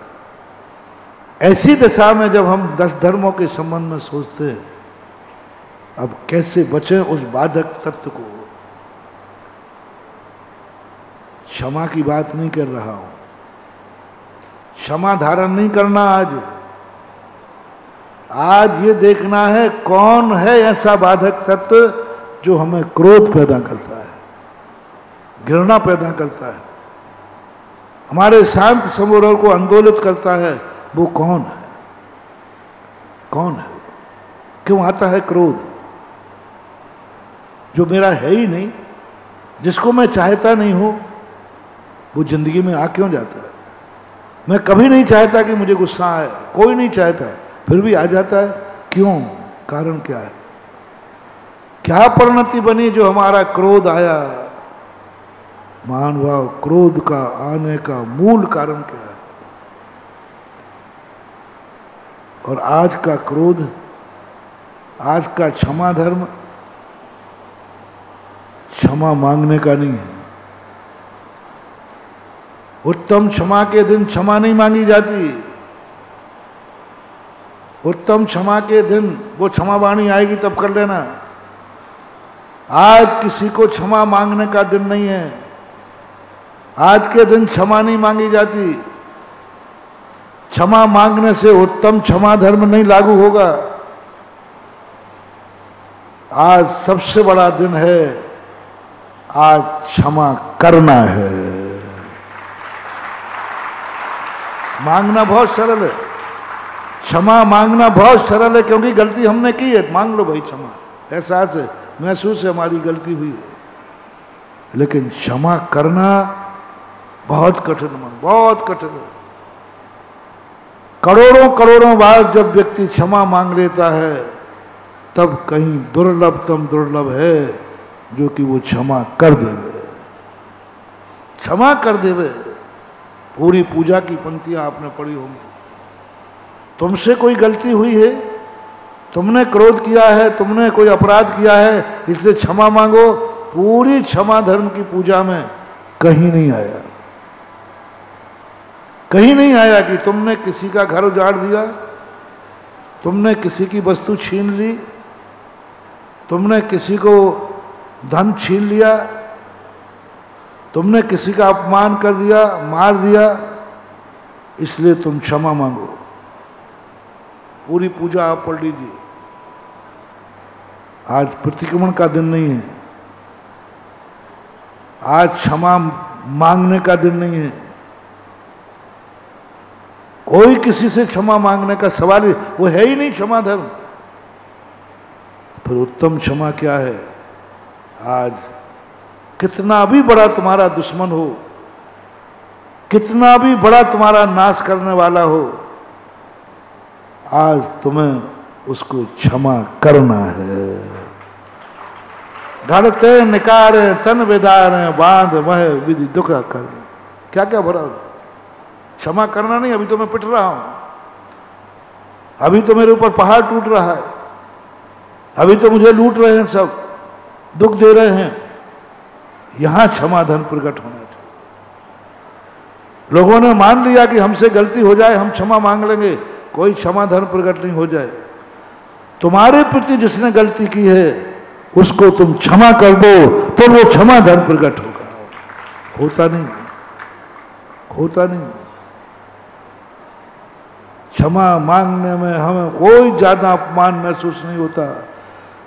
ऐसी दशा में जब हम 10 धर्मों के संबंध में सोचते हैं, अब कैसे बचें उस बाधक तत्व को। क्षमा की बात नहीं कर रहा हूं, क्षमा धारण नहीं करना। आज ये देखना है कौन है ऐसा बाधक तत्व जो हमें क्रोध पैदा करता है, घृणा पैदा करता है, हमारे शांत समूह को आंदोलित करता है। वो कौन है? कौन है? क्यों आता है क्रोध? जो मेरा है ही नहीं, जिसको मैं चाहता नहीं हूं, वो जिंदगी में आ क्यों जाता है? मैं कभी नहीं चाहता कि मुझे गुस्सा आए, कोई नहीं चाहता, फिर भी आ जाता है। क्यों? कारण क्या है? क्या परिणति बनी जो हमारा क्रोध आया? महानुभाव, क्रोध का आने का मूल कारण क्या है? और आज का क्रोध, आज का क्षमा धर्म क्षमा मांगने का नहीं है। उत्तम क्षमा के दिन क्षमा नहीं मांगी जाती। उत्तम क्षमा के दिन वो क्षमा वाणी आएगी तब कर लेना। आज किसी को क्षमा मांगने का दिन नहीं है। आज के दिन क्षमा नहीं मांगी जाती। क्षमा मांगने से उत्तम क्षमा धर्म नहीं लागू होगा। आज सबसे बड़ा दिन है, आज क्षमा करना है। मांगना बहुत सरल है, क्षमा मांगना बहुत सरल है, क्योंकि गलती हमने की है, मांग लो भाई क्षमा। एहसास है, महसूस है हमारी गलती हुई है, लेकिन क्षमा करना बहुत कठिन, बहुत कठिन है। करोड़ों करोड़ों बार जब व्यक्ति क्षमा मांग लेता है, तब कहीं दुर्लभतम दुर्लभ है जो कि वो क्षमा कर देवे, क्षमा कर देवे। पूरी पूजा की पंक्तियां आपने पढ़ी होंगी। तुमसे कोई गलती हुई है, तुमने क्रोध किया है, तुमने कोई अपराध किया है, इसलिए क्षमा मांगो। पूरी क्षमा धर्म की पूजा में कहीं नहीं आया, कहीं नहीं आया कि तुमने किसी का घर उजाड़ दिया, तुमने किसी की वस्तु छीन ली, तुमने किसी को धन छीन लिया, तुमने किसी का अपमान कर दिया, मार दिया, इसलिए तुम क्षमा मांगो। पूरी पूजा आप पढ़ लीजिए। आज प्रतिक्रमण का दिन नहीं है, आज क्षमा मांगने का दिन नहीं है। कोई किसी से क्षमा मांगने का सवाल ही, वो है ही नहीं क्षमा धर्म। फिर उत्तम क्षमा क्या है? आज कितना भी बड़ा तुम्हारा दुश्मन हो, कितना भी बड़ा तुम्हारा नाश करने वाला हो, आज तुम्हें उसको क्षमा करना है। ढड़ते निकारे तन विदारे बांध वह विधि दुख कर। क्या क्या भरा, क्षमा करना नहीं। अभी तो मैं पिट रहा हूं, अभी तो मेरे ऊपर पहाड़ टूट रहा है, अभी तो मुझे लूट रहे हैं, सब दुख दे रहे हैं। यहां क्षमाधन प्रकट होना चाहिए। लोगों ने मान लिया कि हमसे गलती हो जाए हम क्षमा मांग लेंगे, कोई क्षमाधन प्रकट नहीं हो जाए। तुम्हारे प्रति जिसने गलती की है उसको तुम क्षमा कर दो तो वो क्षमाधन प्रकट होगा। होता नहीं, होता नहीं। क्षमा मांगने में हमें कोई ज्यादा अपमान महसूस नहीं होता।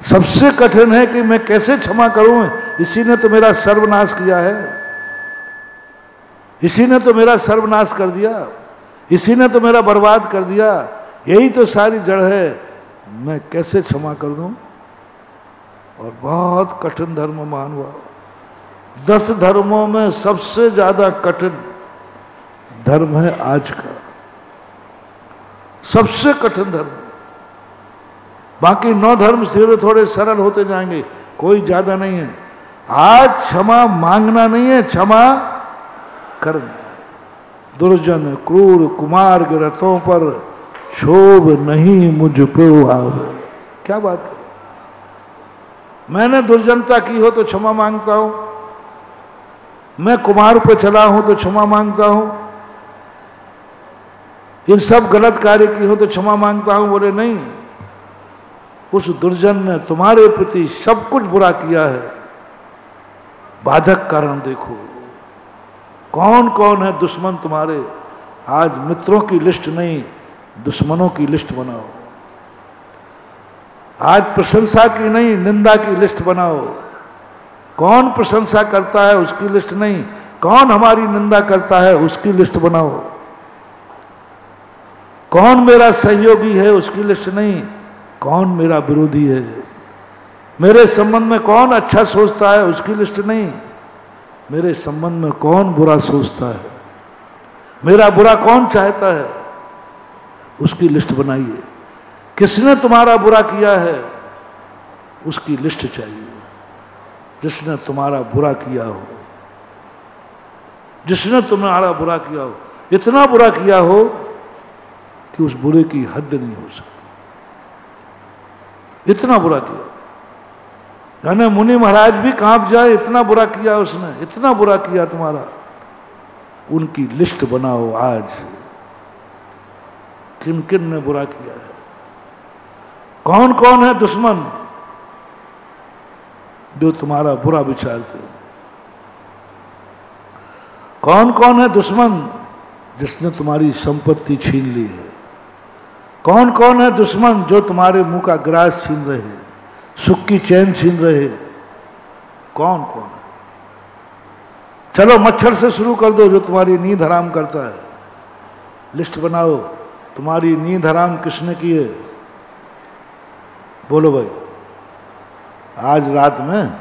सबसे कठिन है कि मैं कैसे क्षमा करूं, इसी ने तो मेरा सर्वनाश किया है, इसी ने तो मेरा सर्वनाश कर दिया, इसी ने तो मेरा बर्बाद कर दिया। यही तो सारी जड़ है, मैं कैसे क्षमा कर दूं। और बहुत कठिन धर्म मान हुआ। 10 धर्मों में सबसे ज्यादा कठिन धर्म है आज का, सबसे कठिन धर्म। बाकी 9 धर्म धीरे थोड़े सरल होते जाएंगे, कोई ज्यादा नहीं है। आज क्षमा मांगना नहीं है, क्षमा करना। दुर्जन क्रूर कुमार के रथों पर क्षोभ नहीं मुझ पे आवे। क्या बात है, मैंने दुर्जनता की हो तो क्षमा मांगता हूं, मैं कुमार पे चला हूं तो क्षमा मांगता हूं, इन सब गलत कार्य की हो तो क्षमा मांगता हूं। बोले नहीं, उस दुर्जन ने तुम्हारे प्रति सब कुछ बुरा किया है। बाधक कारण देखो, कौन कौन है दुश्मन तुम्हारे। आज मित्रों की लिस्ट नहीं, दुश्मनों की लिस्ट बनाओ। आज प्रशंसा की नहीं, निंदा की लिस्ट बनाओ। कौन प्रशंसा करता है उसकी लिस्ट नहीं, कौन हमारी निंदा करता है उसकी लिस्ट बनाओ। कौन मेरा सहयोगी है उसकी लिस्ट नहीं, कौन मेरा विरोधी है। मेरे संबंध में कौन अच्छा सोचता है उसकी लिस्ट नहीं, मेरे संबंध में कौन बुरा सोचता है, मेरा बुरा कौन चाहता है उसकी लिस्ट बनाइए। किसने तुम्हारा बुरा किया है उसकी लिस्ट चाहिए। जिसने तुम्हारा बुरा किया हो, जिसने तुम्हारा बुरा किया हो, इतना बुरा किया हो कि उस बुरे की हद नहीं हो सकती, इतना बुरा किया। यानी मुनि महाराज भी कांप जाए, इतना बुरा किया उसने, इतना बुरा किया तुम्हारा। उनकी लिस्ट बनाओ आज, किन किन ने बुरा किया है, कौन कौन है दुश्मन जो तुम्हारा बुरा विचारते हैं, कौन कौन है दुश्मन जिसने तुम्हारी संपत्ति छीन ली है, कौन कौन है दुश्मन जो तुम्हारे मुंह का ग्रास छीन रहे हैं, सुख की चैन छीन रहे, कौन कौन है। चलो मच्छर से शुरू कर दो जो तुम्हारी नींद हराम करता है। लिस्ट बनाओ, तुम्हारी नींद हराम किसने की है, बोलो भाई। आज रात में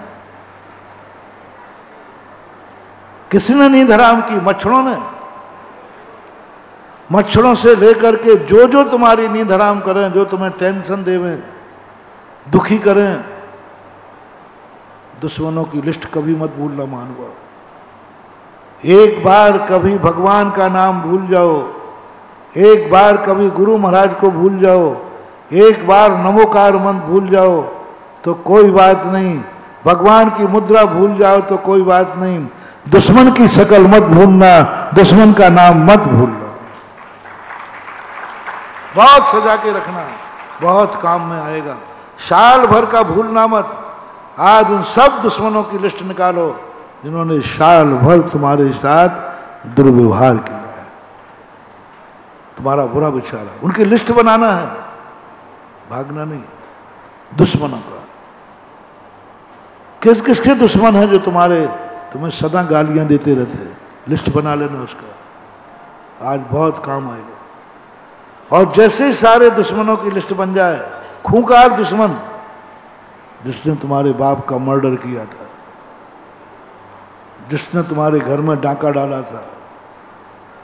किसने नींद हराम की, मच्छरों ने। मच्छरों से लेकर के जो जो तुम्हारी नींद हराम करें, जो तुम्हें टेंशन देवें, दुखी करें, दुश्मनों की लिस्ट कभी मत भूलना मानवा। एक बार कभी भगवान का नाम भूल जाओ, एक बार कभी गुरु महाराज को भूल जाओ, एक बार नमोकार मंत्र भूल जाओ तो कोई बात नहीं, भगवान की मुद्रा भूल जाओ तो कोई बात नहीं, दुश्मन की शकल मत भूलना, दुश्मन का नाम मत भूलना। बहुत सजा के रखना, बहुत काम में आएगा। साल भर का भूलना मत। आज उन सब दुश्मनों की लिस्ट निकालो जिन्होंने साल भर तुम्हारे साथ दुर्व्यवहार किया है, तुम्हारा बुरा विचारा, उनकी लिस्ट बनाना है, भागना नहीं। दुश्मनों का किस किसके दुश्मन है जो तुम्हें सदा गालियां देते रहते हैं, लिस्ट बना लेना उसका, आज बहुत काम आएगा। और जैसे ही सारे दुश्मनों की लिस्ट बन जाए, खूंखार दुश्मन जिसने तुम्हारे बाप का मर्डर किया था, जिसने तुम्हारे घर में डाका डाला था,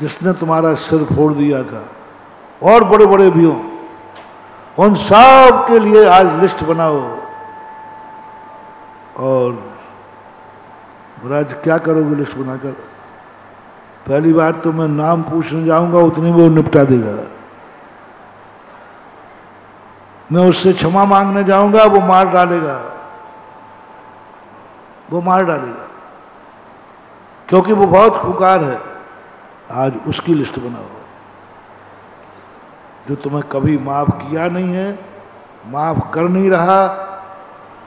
जिसने तुम्हारा सिर फोड़ दिया था, और बड़े बड़े भी हों, उन सब के लिए आज लिस्ट बनाओ। और महाराज क्या करोगे लिस्ट बनाकर? पहली बात तो मैं नाम पूछने जाऊंगा, उतनी में वो निपटा देगा। मैं उससे क्षमा मांगने जाऊंगा, वो मार डालेगा, वो मार डालेगा, क्योंकि वो बहुत खुकार है। आज उसकी लिस्ट बनाओ, जो तुम्हें कभी माफ किया नहीं है, माफ कर नहीं रहा,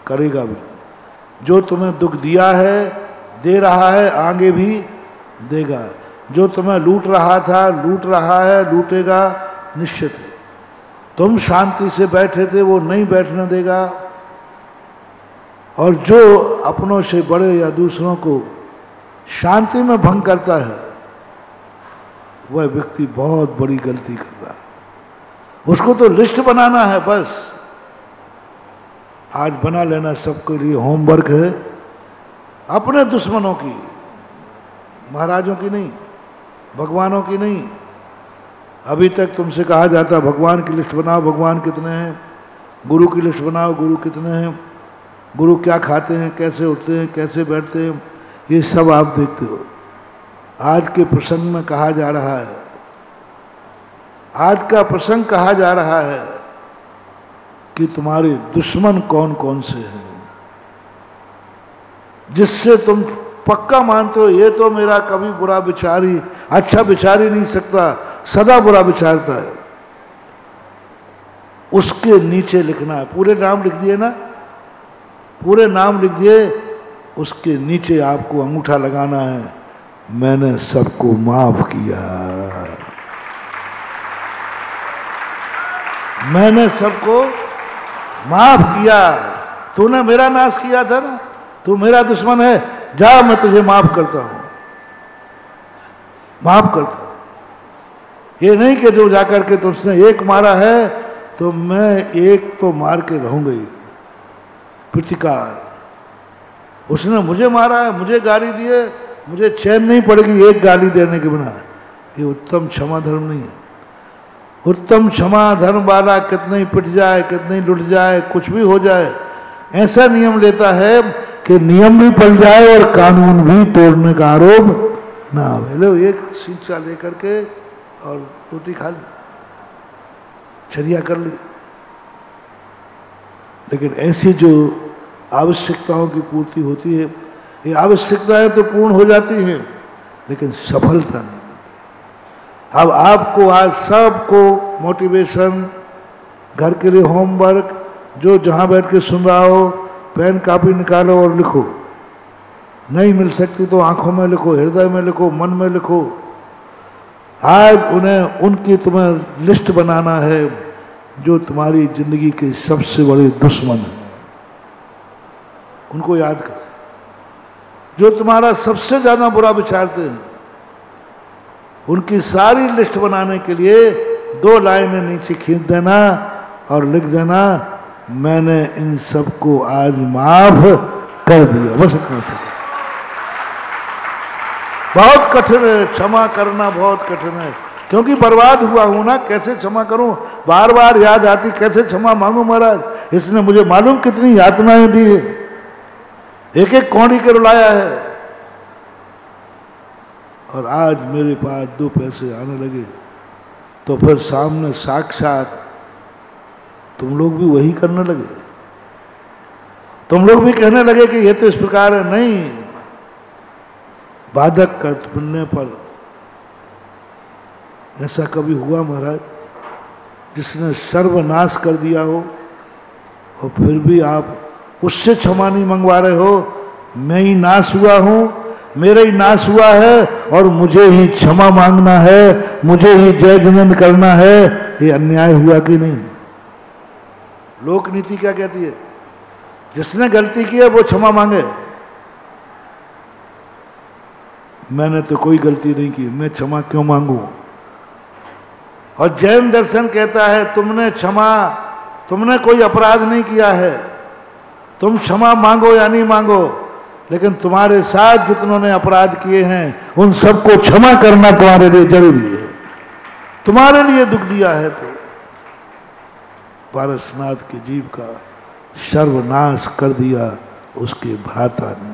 करेगा भी। जो तुम्हें दुख दिया है, दे रहा है, आगे भी देगा। जो तुम्हें लूट रहा था, लूट रहा है, लूटेगा निश्चित है। तुम शांति से बैठे थे, वो नहीं बैठने देगा। और जो अपनों से बड़े या दूसरों को शांति में भंग करता है, वह व्यक्ति बहुत बड़ी गलती कर रहा है। उसको तो लिस्ट बनाना है बस। आज बना लेना सबके लिए होमवर्क है, अपने दुश्मनों की, महाराजों की नहीं, भगवानों की नहीं। अभी तक तुमसे कहा जाता भगवान की लिस्ट बनाओ, भगवान कितने हैं, गुरु की लिस्ट बनाओ, गुरु कितने हैं, गुरु क्या खाते हैं, कैसे उठते हैं, कैसे बैठते हैं, ये सब आप देखते हो। आज के प्रसंग में कहा जा रहा है, आज का प्रसंग कहा जा रहा है कि तुम्हारे दुश्मन कौन कौन से हैं, जिससे तुम पक्का मानते हो ये तो मेरा कभी बुरा विचार ही, अच्छा विचार ही नहीं सकता, सदा बुरा विचारता है। उसके नीचे लिखना है, पूरे नाम लिख दिए ना, पूरे नाम लिख दिए, उसके नीचे आपको अंगूठा लगाना है, मैंने सबको माफ किया, मैंने सबको माफ किया। तूने मेरा नाश किया था ना, तू मेरा दुश्मन है, जा मैं तुझे माफ करता हूं, माफ करता हूं। ये नहीं कि जो जाकर के तुझने एक मारा है तो मैं एक तो मार के रहूंगा ही, प्रतिकार। उसने मुझे मारा है, मुझे गाली दी है, मुझे चैन नहीं पड़ेगी एक गाली देने के बिना। ये उत्तम क्षमा धर्म नहीं है। उत्तम क्षमा धर्म वाला कितने ही पिट जाए, कितने ही लुट जाए, कुछ भी हो जाए, ऐसा नियम लेता है कि नियम भी पल जाए और कानून भी तोड़ने का आरोप ना आवे। लो एक शिक्षा लेकर के और रोटी खा ली, चर्या कर ली। लेकिन ऐसी जो आवश्यकताओं की पूर्ति होती है, ये आवश्यकताएं तो पूर्ण हो जाती हैं, लेकिन सफलता नहीं। अब आपको आज सबको मोटिवेशन, घर के लिए होमवर्क, जो जहां बैठ के सुन रहा हो, पेन कापी निकालो और लिखो। नहीं मिल सकती तो आंखों में लिखो, हृदय में लिखो, मन में लिखो। आज उन्हें उनकी तुम्हें लिस्ट बनाना है जो तुम्हारी जिंदगी के सबसे बड़े दुश्मन हैं, उनको याद करो। जो तुम्हारा सबसे ज्यादा बुरा विचारते हैं, उनकी सारी लिस्ट बनाने के लिए 2 लाइनें नीचे खींच देना और लिख देना, मैंने इन सबको आज माफ कर दिया। बस इतना सा। बहुत कठिन है क्षमा करना, बहुत कठिन है, क्योंकि बर्बाद हुआ हूं ना, कैसे क्षमा करूं, बार बार याद आती, कैसे क्षमा मांगू महाराज, इसने मुझे मालूम कितनी यातनाएं दी है, एक एक कौड़ी के रुलाया है। और आज मेरे पास 2 पैसे आने लगे तो फिर सामने साक्षात तुम लोग भी वही करने लगे। तुम लोग भी कहने लगे कि ये तो इस प्रकार है। नहीं, बाधक का बनने पर ऐसा कभी हुआ महाराज जिसने सर्वनाश कर दिया हो और फिर भी आप उससे क्षमा नहीं मंगवा रहे हो? मैं ही नाश हुआ हूं, मेरा ही नाश हुआ है और मुझे ही क्षमा मांगना है, मुझे ही जय जयंत करना है। ये अन्याय हुआ कि नहीं? लोक नीति क्या कहती है? जिसने गलती की है वो क्षमा मांगे। मैंने तो कोई गलती नहीं की, मैं क्षमा क्यों मांगू? और जैन दर्शन कहता है तुमने कोई अपराध नहीं किया है, तुम क्षमा मांगो या नहीं मांगो, लेकिन तुम्हारे साथ जितनों ने अपराध किए हैं उन सबको क्षमा करना तुम्हारे लिए जरूरी है। तुम्हारे लिए दुख दिया है तो पारसनाथ के जीव का सर्वनाश कर दिया उसके भ्राता ने।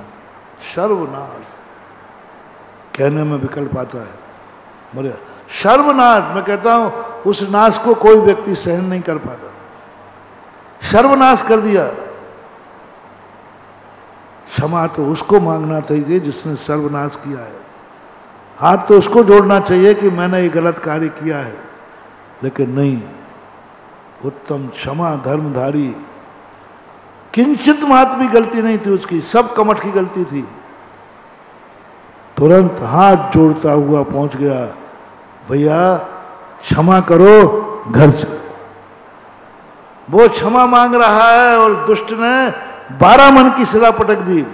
सर्वनाश कहने में विकल्प आता है, मरे सर्वनाश, मैं कहता हूं उस नाश को कोई व्यक्ति सहन नहीं कर पाता। सर्वनाश कर दिया। क्षमा तो उसको मांगना चाहिए जिसने सर्वनाश किया है। हाथ तो उसको जोड़ना चाहिए कि मैंने ये गलत कार्य किया है, लेकिन नहीं। उत्तम क्षमा धर्मधारी, किंचित मात्र भी गलती नहीं थी उसकी, सब कमठ की गलती थी। तुरंत हाथ जोड़ता हुआ पहुंच गया, भैया क्षमा करो, घर चलो। वो क्षमा मांग रहा है और दुष्ट ने 12 मन की शिला पटक दी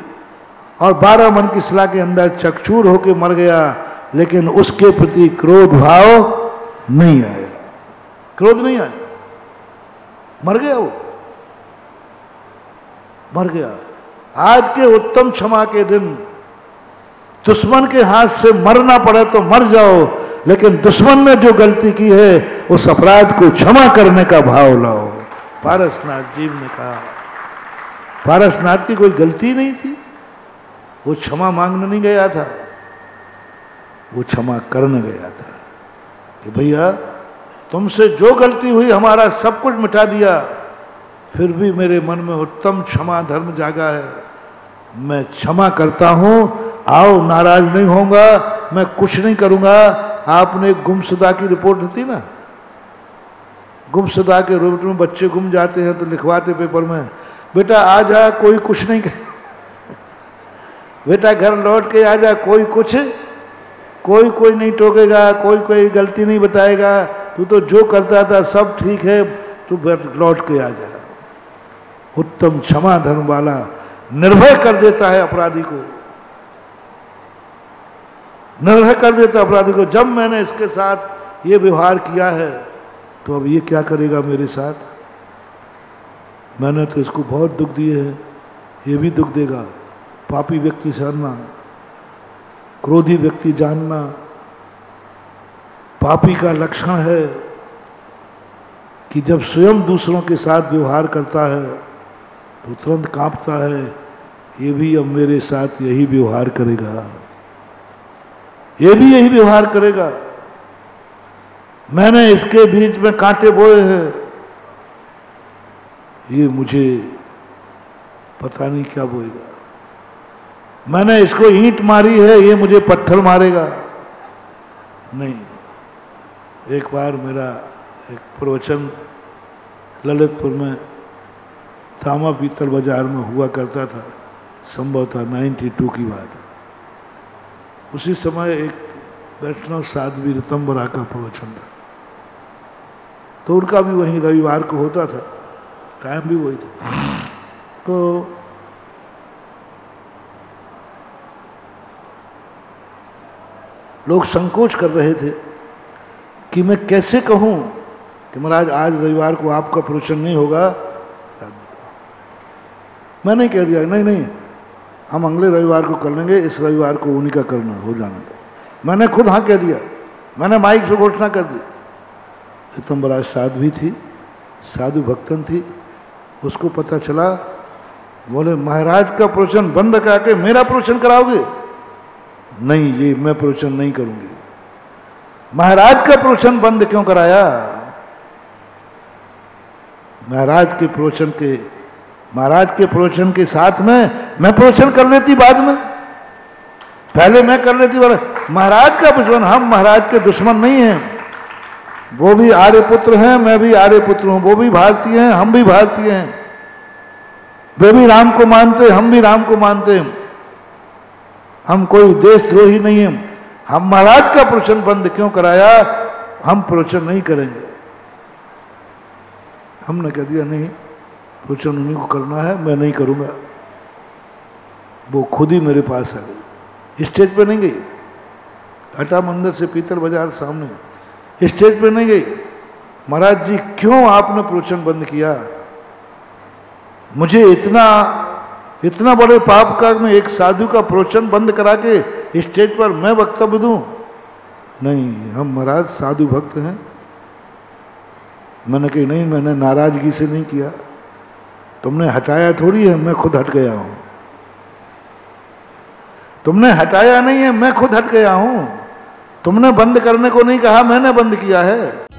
और 12 मन की शिला के अंदर चकचूर होकर मर गया, लेकिन उसके प्रति क्रोध भाव नहीं आया। क्रोध नहीं आया, मर गया, वो मर गया। आज के उत्तम क्षमा के दिन दुश्मन के हाथ से मरना पड़े तो मर जाओ, लेकिन दुश्मन ने जो गलती की है उस अपराध को क्षमा करने का भाव लाओ। पारसनाथ जीव ने कहा, पारसनाथ की कोई गलती नहीं थी, वो क्षमा मांगने नहीं गया था, वो क्षमा करने गया था कि भैया तुमसे जो गलती हुई हमारा सब कुछ मिटा दिया, फिर भी मेरे मन में उत्तम क्षमा धर्म जागा है, मैं क्षमा करता हूं, आओ, नाराज नहीं होऊंगा, मैं कुछ नहीं करूंगा। आपने गुमशुदा की रिपोर्ट दी ना, गुमशुदा के रूप में बच्चे गुम जाते हैं तो लिखवाते पेपर में, बेटा आ जा, कोई कुछ नहीं बेटा घर लौट के आ जा, कोई नहीं टोकेगा, कोई गलती नहीं बताएगा, तू तो जो करता था सब ठीक है, तू लौट के आ जा। उत्तम क्षमा धर्म वाला निर्भय कर देता है अपराधी को, निर्भय कर देता अपराधी को। जब मैंने इसके साथ ये व्यवहार किया है तो अब ये क्या करेगा मेरे साथ? मैंने तो इसको बहुत दुख दिए हैं, ये भी दुख देगा। पापी व्यक्ति जानना, क्रोधी व्यक्ति जानना, पापी का लक्षण है कि जब स्वयं दूसरों के साथ व्यवहार करता है तो तुरंत कांपता है, ये भी अब मेरे साथ यही व्यवहार करेगा, ये भी यही व्यवहार करेगा। मैंने इसके बीच में कांटे बोए हैं, ये मुझे पता नहीं क्या बोएगा। मैंने इसको ईंट मारी है, ये मुझे पत्थर मारेगा। नहीं, एक बार मेरा एक प्रवचन ललितपुर में तामा पीतल बाजार में हुआ करता था, संभवतः 92 की बात है। उसी समय एक वैष्णव साध्वी ऋतंबरा का प्रवचन था, तो उनका भी वहीं रविवार को होता था, टाइम भी वही था। तो लोग संकोच कर रहे थे कि मैं कैसे कहूं कि महाराज आज रविवार को आपका प्रवचन नहीं होगा। मैंने कह दिया नहीं, हम अगले रविवार को कर लेंगे, इस रविवार को उन्हीं का करना हो जाना था। मैंने खुद हाँ कह दिया, मैंने माइक से घोषणा कर दी। ऋतंबरा साध्वी थी, साधु भक्तन थी, उसको पता चला, बोले महाराज का प्रवचन बंद करके मेरा प्रवचन कराओगे? नहीं, ये मैं प्रवचन नहीं करूंगी। महाराज का प्रवचन बंद क्यों कराया? महाराज के प्रवचन के साथ में मैं प्रवचन कर लेती, बाद में पहले मैं कर लेती। महाराज का प्रवचन, हम महाराज के दुश्मन नहीं हैं, वो भी आर्यपुत्र हैं, मैं भी आर्यपुत्र हूं, वो भी भारतीय हैं, हम भी भारतीय हैं, वे भी राम को मानते, हम भी राम को मानते हैं, हम कोई देशद्रोही नहीं हैं। हम महाराज का प्रवचन बंद क्यों कराया? हम प्रवचन नहीं करेंगे। हमने कह दिया नहीं, प्रवचन उन्हीं को करना है, मैं नहीं करूंगा। वो खुद ही मेरे पास आ गई, स्टेज पे नहीं गई, घटा मंदिर से पीतल बाजार सामने, स्टेज पे नहीं गई। महाराज जी क्यों आपने प्रवचन बंद किया? मुझे इतना इतना बड़े पाप का मैं एक साधु का प्रवचन बंद करा के स्टेज पर मैं वक्तव्य दूं? नहीं, हम महाराज साधु भक्त हैं। मैंने कही नहीं, मैंने नाराजगी से नहीं किया, तुमने हटाया थोड़ी है, मैं खुद हट गया हूं। तुमने हटाया नहीं है, मैं खुद हट गया हूं। तुमने बंद करने को नहीं कहा, मैंने बंद किया है।